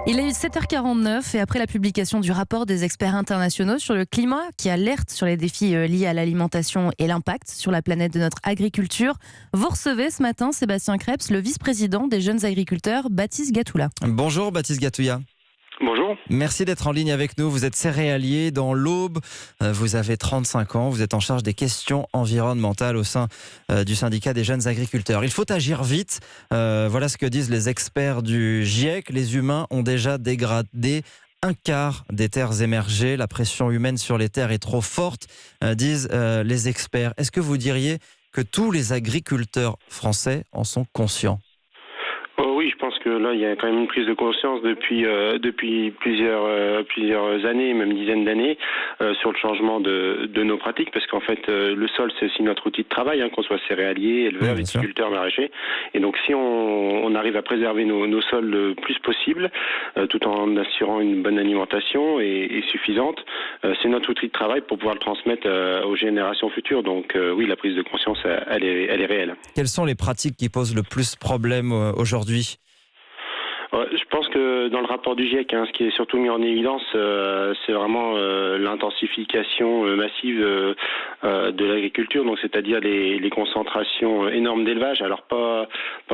Il est 7h49 et après la publication du rapport des experts internationaux sur le climat qui alerte sur les défis liés à l'alimentation et l'impact sur la planète de notre agriculture, vous recevez ce matin Sébastien Krebs, le vice-président des jeunes agriculteurs, Baptiste Gatoula. Bonjour Baptiste Gatouya. Bonjour. Merci d'être en ligne avec nous. Vous êtes céréalier dans l'Aube. Vous avez 35 ans. Vous êtes en charge des questions environnementales au sein du syndicat des jeunes agriculteurs. Il faut agir vite. Voilà ce que disent les experts du GIEC. Les humains ont déjà dégradé un quart des terres émergées. La pression humaine sur les terres est trop forte, disent les experts. Est-ce que vous diriez que tous les agriculteurs français en sont conscients ? Oui, je pense que là, il y a quand même une prise de conscience depuis plusieurs années, même dizaines d'années, sur le changement de nos pratiques, parce qu'en fait, le sol, c'est aussi notre outil de travail, qu'on soit céréalier, éleveur, viticulteur, maraîcher. Et donc, si on arrive à préserver nos sols le plus possible, tout en assurant une bonne alimentation et suffisante, c'est notre outil de travail pour pouvoir le transmettre aux générations futures. Donc, oui, la prise de conscience, elle est réelle. Quelles sont les pratiques qui posent le plus problème aujourd'hui ? Je pense que dans le rapport du GIEC, ce qui est surtout mis en évidence, c'est vraiment l'intensification massive de l'agriculture, donc c'est-à-dire les concentrations énormes d'élevage. Alors pas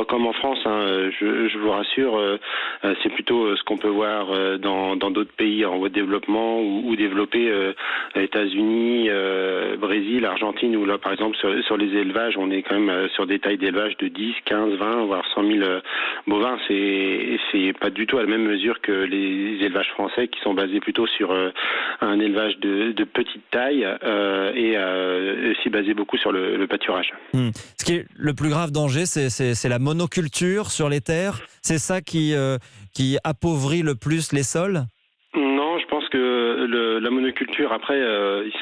comme en France, je vous rassure, c'est plutôt ce qu'on peut voir dans d'autres pays en voie de développement ou développés, États-Unis, Brésil, Argentine, où là par exemple sur les élevages, on est quand même sur des tailles d'élevage de 10, 15, 20, voire 100 000 bovins. C'est pas du tout à la même mesure que les élevages français qui sont basés plutôt sur un élevage de petite taille et aussi basé beaucoup sur le pâturage. Ce qui est le plus grave danger, c'est la monoculture sur les terres. C'est ça qui appauvrit le plus les sols ? Non, je pense que la monoculture, après,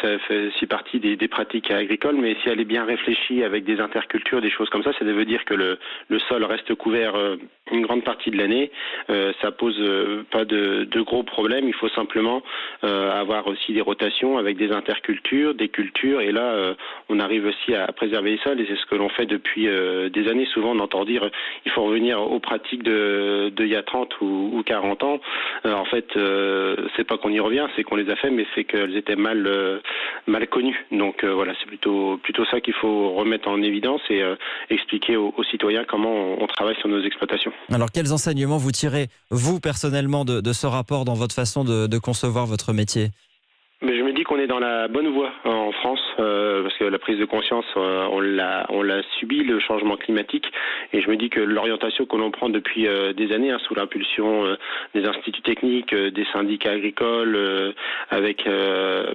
ça fait aussi partie des pratiques agricoles, mais si elle est bien réfléchie avec des intercultures, des choses comme ça veut dire que le sol reste couvert une grande partie de l'année. Ça pose pas de gros problèmes. Il faut simplement avoir aussi des rotations avec des intercultures, des cultures, et là, on arrive aussi à préserver les sols, et c'est ce que l'on fait depuis des années. Souvent, on entend dire il faut revenir aux pratiques de il y a 30 ou 40 ans. En fait, c'est pas qu'on y revient, c'est qu'on les a fait, mais c'est qu'elles étaient mal connues. Donc voilà, c'est plutôt ça qu'il faut remettre en évidence et expliquer aux citoyens comment on travaille sur nos exploitations. Alors, quels enseignements vous tirez, vous, personnellement, de ce rapport dans votre façon de concevoir votre métier ? Mais je me dis qu'on est dans la bonne voie en France, parce que la prise de conscience, on l'a subi, le changement climatique, et je me dis que l'orientation que l'on prend depuis des années, sous l'impulsion des instituts techniques, des syndicats agricoles, avec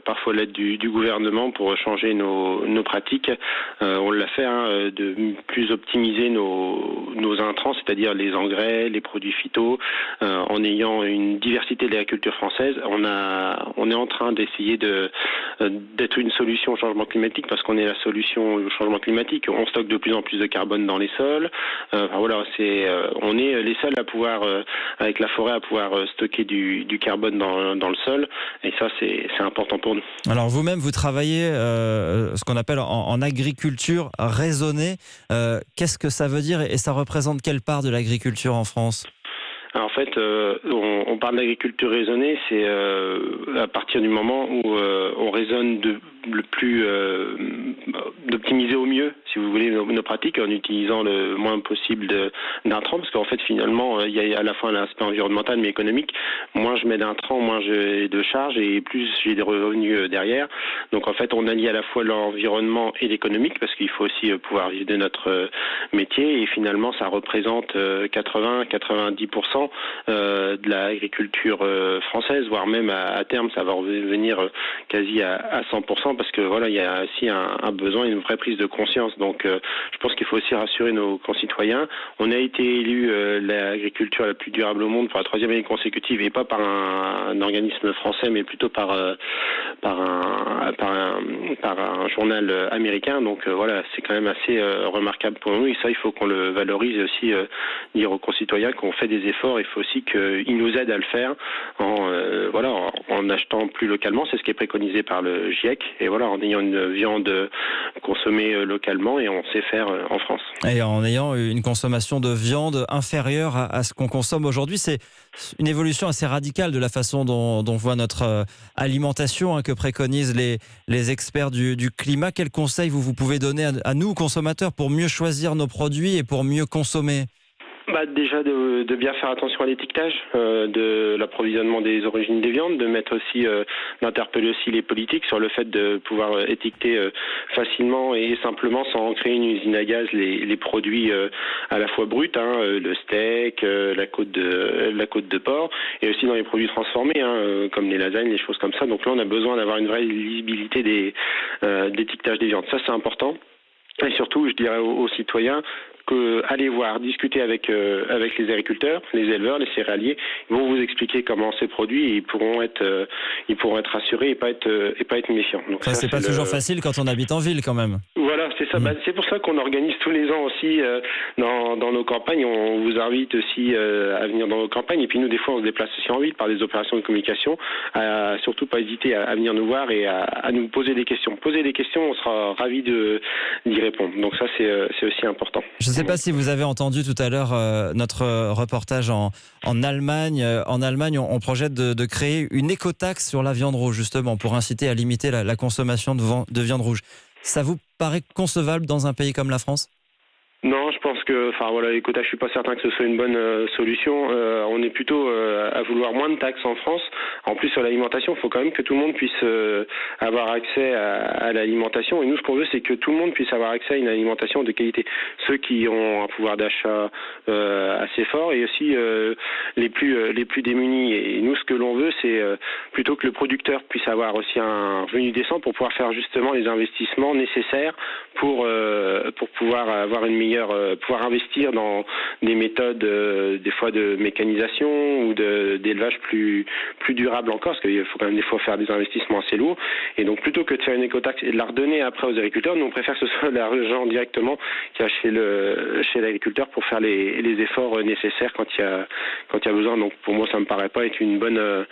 parfois l'aide du gouvernement pour changer nos pratiques, on l'a fait, de plus optimiser nos intrants, c'est-à-dire les engrais, les produits phytos, en ayant une diversité de l'agriculture française. On est en train d'essayer d'être une solution au changement climatique, parce qu'on est la solution au changement climatique. On stocke de plus en plus de carbone dans les sols. On est les seuls à pouvoir, avec la forêt, à pouvoir stocker du carbone dans le sol. Et ça, c'est important pour nous. Alors vous-même, vous travaillez ce qu'on appelle en agriculture raisonnée. Qu'est-ce que ça veut dire et ça représente quelle part de l'agriculture en France ? En fait, on parle d'agriculture raisonnée, c'est à partir du moment où on raisonne d'optimiser au mieux, si vous voulez, nos pratiques, en utilisant le moins possible d'intrants, parce qu'en fait, finalement, il y a à la fois l'aspect environnemental mais économique. Moins je mets d'intrants, moins j'ai de charges et plus j'ai des revenus derrière. Donc en fait, on allie à la fois l'environnement et l'économique, parce qu'il faut aussi pouvoir vivre de notre métier, et finalement, ça représente 80-90% de l'agriculture française, voire même à terme, ça va revenir quasi à 100%, parce que voilà, il y a aussi un besoin, une vraie prise de conscience. Donc je pense qu'il faut aussi rassurer nos concitoyens. On a été élu l'agriculture la plus durable au monde pour la 3e année consécutive, et pas par un organisme français, mais plutôt par un journal américain. Donc voilà, c'est quand même assez remarquable pour nous, et ça, il faut qu'on le valorise aussi, dire aux concitoyens qu'on fait des efforts. Il faut aussi qu'ils nous aident à le faire en achetant plus localement. C'est ce qui est préconisé par le GIEC, et voilà, en ayant une viande consommée localement, et on sait faire en France. Et en ayant une consommation de viande inférieure à ce qu'on consomme aujourd'hui, c'est une évolution assez radicale de la façon dont voit notre alimentation, que préconisent les experts du climat. Quels conseils vous pouvez donner à nous, consommateurs, pour mieux choisir nos produits et pour mieux consommer ? Déjà de bien faire attention à l'étiquetage de l'approvisionnement des origines des viandes, de mettre aussi, d'interpeller aussi les politiques sur le fait de pouvoir étiqueter facilement et simplement, sans créer une usine à gaz, les produits à la fois bruts, le steak, la côte de porc, et aussi dans les produits transformés, comme les lasagnes, les choses comme ça. Donc là, on a besoin d'avoir une vraie lisibilité d'étiquetage des viandes. Ça, c'est important. Et surtout, je dirais aux citoyens, allez voir, discuter avec les agriculteurs, les éleveurs, les céréaliers. Ils vont vous expliquer comment c'est produit, et ils pourront être rassurés et pas être méfiants. Donc ça, c'est pas toujours facile quand on habite en ville, quand même. Voilà, c'est ça. C'est pour ça qu'on organise tous les ans aussi dans nos campagnes. On vous invite aussi à venir dans nos campagnes. Et puis nous, des fois, on se déplace aussi en ville par des opérations de communication. Surtout pas hésiter à venir nous voir et à nous poser des questions. Poser des questions, on sera ravis d'y répondre. Donc ça, c'est aussi important. Je ne sais pas si vous avez entendu tout à l'heure notre reportage en Allemagne. En Allemagne, on projette de créer une écotaxe sur la viande rouge, justement, pour inciter à limiter la consommation de viande rouge. Ça vous paraît concevable dans un pays comme la France ? Non, je pense que, l'écotage, je suis pas certain que ce soit une bonne solution. On est plutôt à vouloir moins de taxes en France. En plus, sur l'alimentation, il faut quand même que tout le monde puisse avoir accès à l'alimentation. Et nous, ce qu'on veut, c'est que tout le monde puisse avoir accès à une alimentation de qualité. Ceux qui ont un pouvoir d'achat assez fort, et aussi les plus démunis. Et nous, ce que l'on veut, c'est plutôt que le producteur puisse avoir aussi un revenu décent pour pouvoir faire justement les investissements nécessaires pour pouvoir avoir pouvoir investir dans des méthodes des fois de mécanisation ou d'élevage plus durable encore, parce qu'il faut quand même des fois faire des investissements assez lourds. Et donc plutôt que de faire une écotaxe et de la redonner après aux agriculteurs, nous on préfère que ce soit l'argent directement qu'il y a chez l'agriculteur pour faire les efforts nécessaires quand il y a besoin. Donc pour moi, ça me paraît pas être une bonne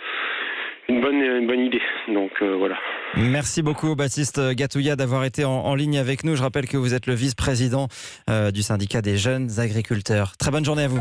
idée. Donc voilà. Merci beaucoup, Baptiste Gatouya, d'avoir été en ligne avec nous. Je rappelle que vous êtes le vice-président du syndicat des jeunes agriculteurs. Très bonne journée à vous.